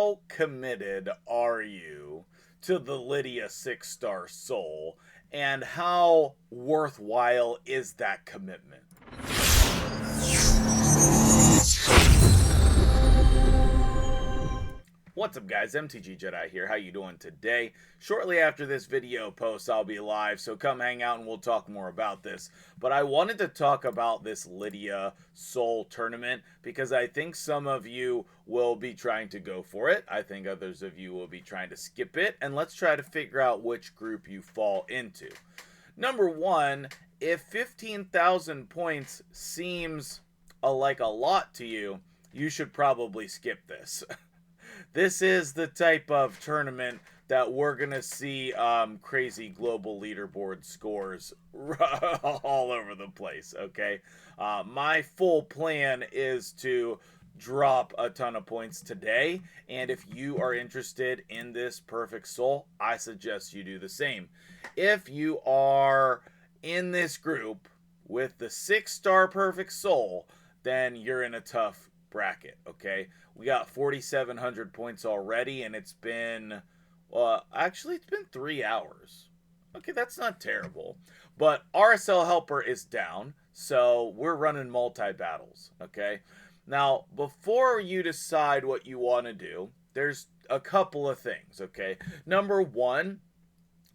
how committed are you to the Lydia 6-star soul, and how worthwhile is that commitment? What's up, guys? MtgJedi here. How you doing today? Shortly after this video posts, I'll be live, so come hang out and we'll talk more about this. But I wanted to talk about this Lydia Soul tournament because I think some of you will be trying to go for it. I think others of you will be trying to skip it, and let's try to figure out which group you fall into. Number one, if 15,000 points seems like a lot to you, you should probably skip this. This is the type of tournament that we're going to see crazy global leaderboard scores all over the place, okay? My full plan is to drop a ton of points today, and if you are interested in this perfect soul, I suggest you do the same. If you are in this group with the 6-star perfect soul, then you're in a tough bracket, okay? We got 4,700 points already, and it's been, actually it's been 3 hours. Okay, that's not terrible. But RSL Helper is down, so we're running multi-battles, okay? Now, before you decide what you want to do, there's a couple of things, okay? Number one,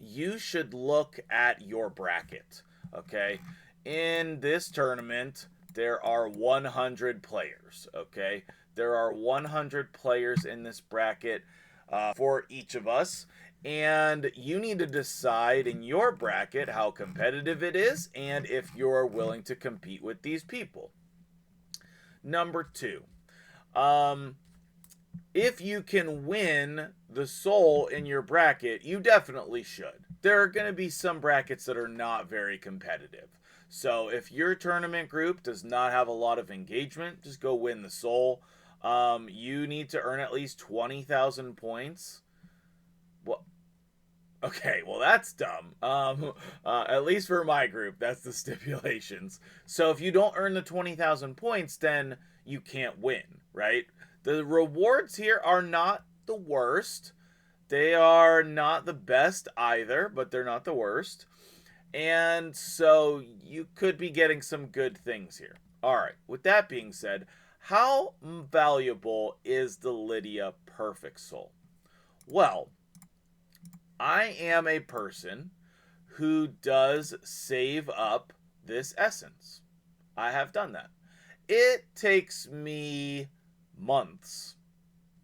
you should look at your bracket, okay? In this tournament, there are 100 players, okay? There are 100 players in this bracket for each of us, and you need to decide in your bracket how competitive it is and if you're willing to compete with these people. Number two, if you can win the soul in your bracket, you definitely should. There are going to be some brackets that are not very competitive. So if your tournament group does not have a lot of engagement, just go win the soul. You need to earn at least 20,000 points. Well, okay, well that's dumb. At least for my group, that's the stipulations. So if you don't earn the 20,000 points, then you can't win, right? The rewards here are not the worst. They are not the best either, but they're not the worst. And so you could be getting some good things here. All right, with that being said, how valuable is the Lydia Perfect Soul? Well, I am a person who does save up this essence. I have done that. It takes me months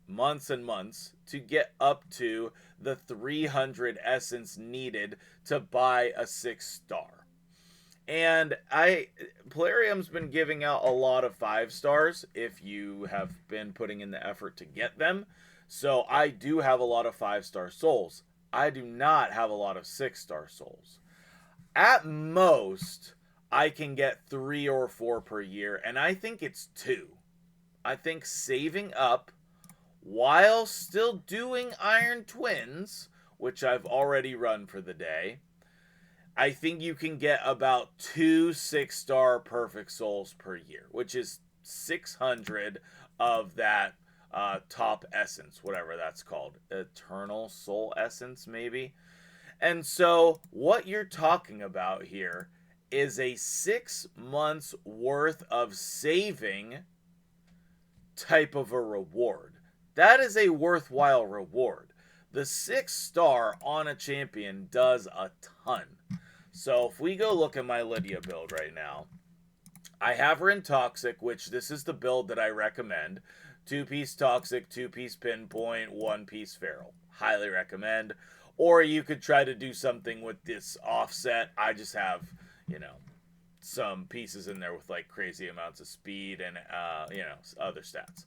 and months to get up to the 300 essence needed to buy a 6-star. And Polarium's been giving out a lot of 5-stars if you have been putting in the effort to get them. So I do have a lot of 5-star souls. I do not have a lot of 6-star souls. At most, I can get 3 or 4 per year, and I think it's 2. I think saving up while still doing Iron Twins, which I've already run for the day, I think you can get about 2 6-star perfect souls per year, which is 600 of that top essence, whatever that's called. Eternal soul essence, maybe. And so what you're talking about here is a 6 months worth of saving type of a reward. That is a worthwhile reward. The 6-star on a champion does a ton. So if we go look at my Lydia build right now, I have her in Toxic, which this is the build that I recommend. 2-piece Toxic, 2-piece Pinpoint, 1-piece Feral. Highly recommend. Or you could try to do something with this offset. I just have, some pieces in there with like crazy amounts of speed and, other stats.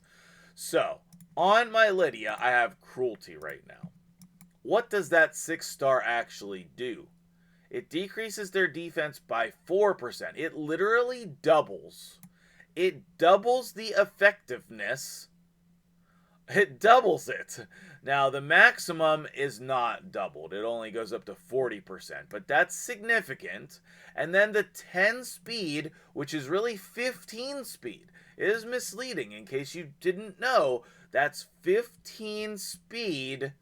So on my Lydia, I have Cruelty right now. What does that 6-star actually do? It decreases their defense by 4%. It literally doubles. It doubles the effectiveness. It doubles it. Now, the maximum is not doubled. It only goes up to 40%, but that's significant. And then the 10 speed, which is really 15 speed. It is misleading. In case you didn't know, that's 15 speed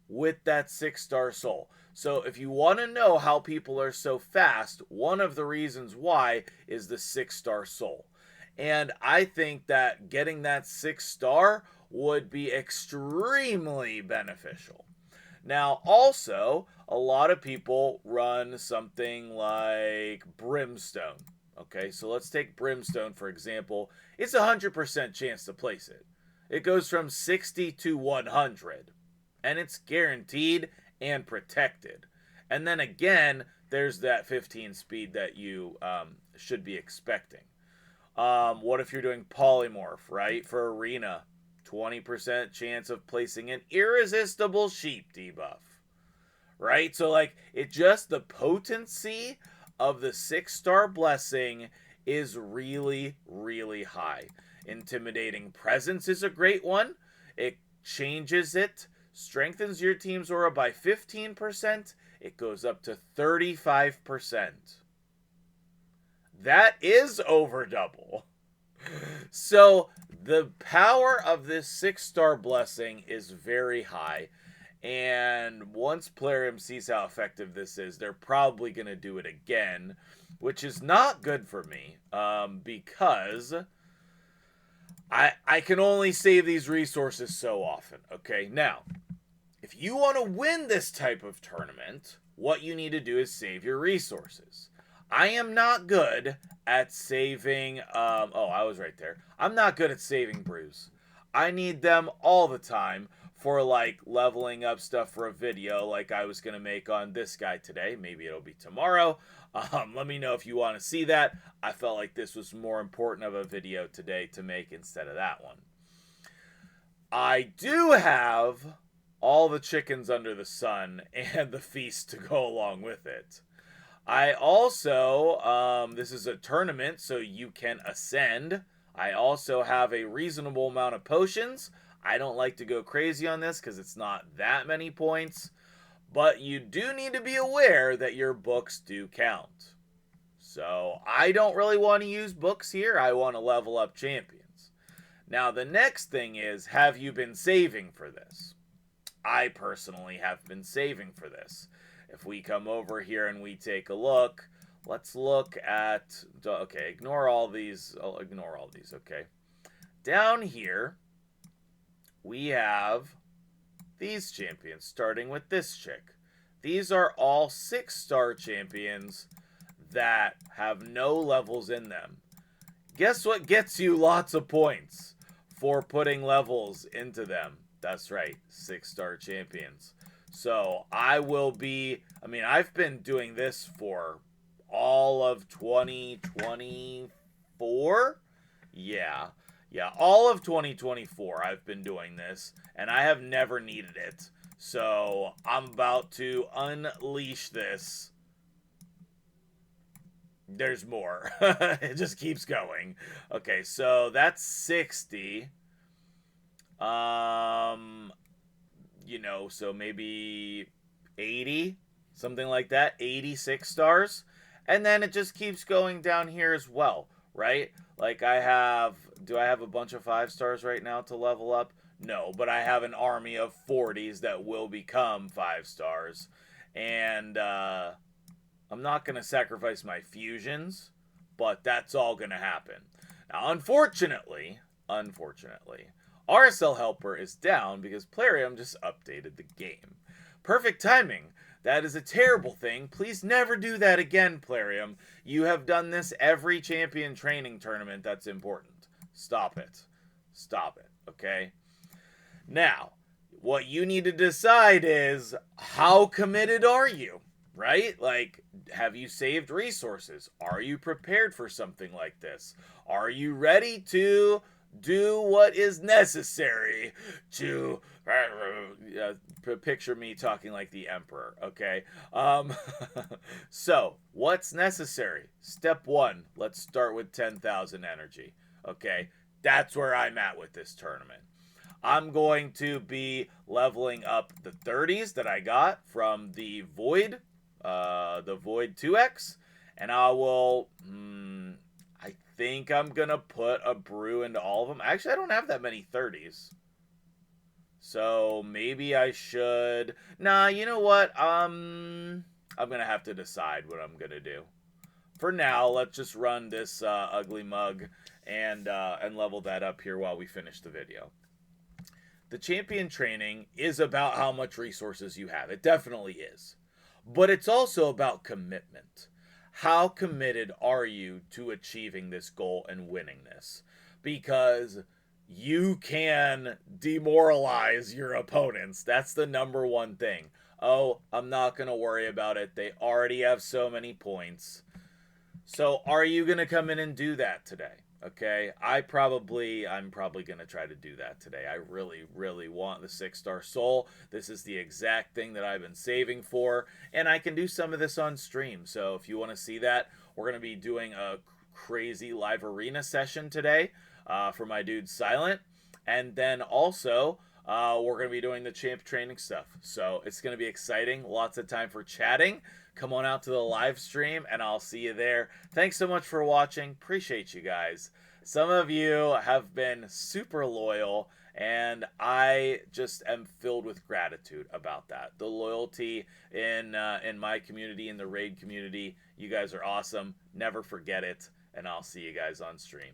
with that 6-star soul. So if you want to know how people are so fast, one of the reasons why is the 6-star soul. And I think that getting that 6-star would be extremely beneficial. Now, also, a lot of people run something like Brimstone. Okay, so let's take Brimstone, for example. It's a 100% chance to place it. It goes from 60 to 100. And it's guaranteed and protected. And then again, there's that 15 speed that you should be expecting. What if you're doing Polymorph, right? For Arena, 20% chance of placing an Irresistible Sheep debuff, right? So, like, it just, the potency of the 6-star blessing is really, really high. Intimidating Presence is a great one. It changes it, strengthens your team's aura by 15%. It goes up to 35%. That is over double. So the power of this 6-star blessing is very high. And once Plarium sees how effective this is, they're probably going to do it again, which is not good for me, because I can only save these resources so often. Okay, now, if you want to win this type of tournament, what you need to do is save your resources. I am not good at saving, oh, I was right there. I'm not good at saving brews. I need them all the time for, like, leveling up stuff for a video like I was going to make on this guy today. Maybe it'll be tomorrow. Let me know if you want to see that. I felt like this was more important of a video today to make instead of that one. I do have all the chickens under the sun and the feast to go along with it. I also, this is a tournament, so you can ascend. I also have a reasonable amount of potions. I don't like to go crazy on this because it's not that many points. But you do need to be aware that your books do count. So I don't really want to use books here. I want to level up champions. Now the next thing is, have you been saving for this? I personally have been saving for this. If we come over here and we take a look, let's look at, okay, ignore all these, I'll ignore all these, okay. Down here, we have these champions, starting with this chick. These are all 6-star champions that have no levels in them. Guess what gets you lots of points for putting levels into them? That's right, 6-star champions. So I will be, I mean, I've been doing this for all of 2024. Yeah, all of 2024 I've been doing this, and I have never needed it. So I'm about to unleash this. There's more. It just keeps going. Okay, so that's 60. You know, so maybe 80, something like that, 86 stars. And then it just keeps going down here as well, right? Like I have, do I have a bunch of 5 stars right now to level up? No, but I have an army of 40s that will become 5 stars. And I'm not going to sacrifice my fusions, but that's all going to happen. Now, unfortunately, RSL Helper is down because Plarium just updated the game. Perfect timing. That is a terrible thing. Please never do that again, Plarium. You have done this every champion training tournament that's important. Stop it. Stop it, okay? Now, what you need to decide is, how committed are you? Right? Like, have you saved resources? Are you prepared for something like this? Are you ready to do what is necessary to picture me talking like the emperor, okay? So what's necessary? Step 1, let's start with 10,000 energy, okay? That's where I'm at with this tournament. I'm going to be leveling up the 30s that I got from the Void 2X, and I will, I think I'm going to put a brew into all of them. Actually, I don't have that many 30s. So maybe I should. Nah, you know what? I'm going to have to decide what I'm going to do. For now, let's just run this ugly mug and level that up here while we finish the video. The champion training is about how much resources you have. It definitely is. But it's also about commitment. How committed are you to achieving this goal and winning this? Because you can demoralize your opponents. That's the number one thing. Oh, I'm not going to worry about it. They already have so many points. So are you going to come in and do that today? Okay, I'm probably going to try to do that today. I really want the 6-star soul. This is the exact thing that I've been saving for, and I can do some of this on stream. So if you want to see that, we're going to be doing a crazy live arena session today for my dude Silent, and then also we're going to be doing the champ training stuff. So it's going to be exciting. Lots of time for chatting. Come on out to the live stream, and I'll see you there. Thanks so much for watching. Appreciate you guys. Some of you have been super loyal, and I just am filled with gratitude about that. The loyalty in my community, in the raid community, you guys are awesome. Never forget it, and I'll see you guys on stream.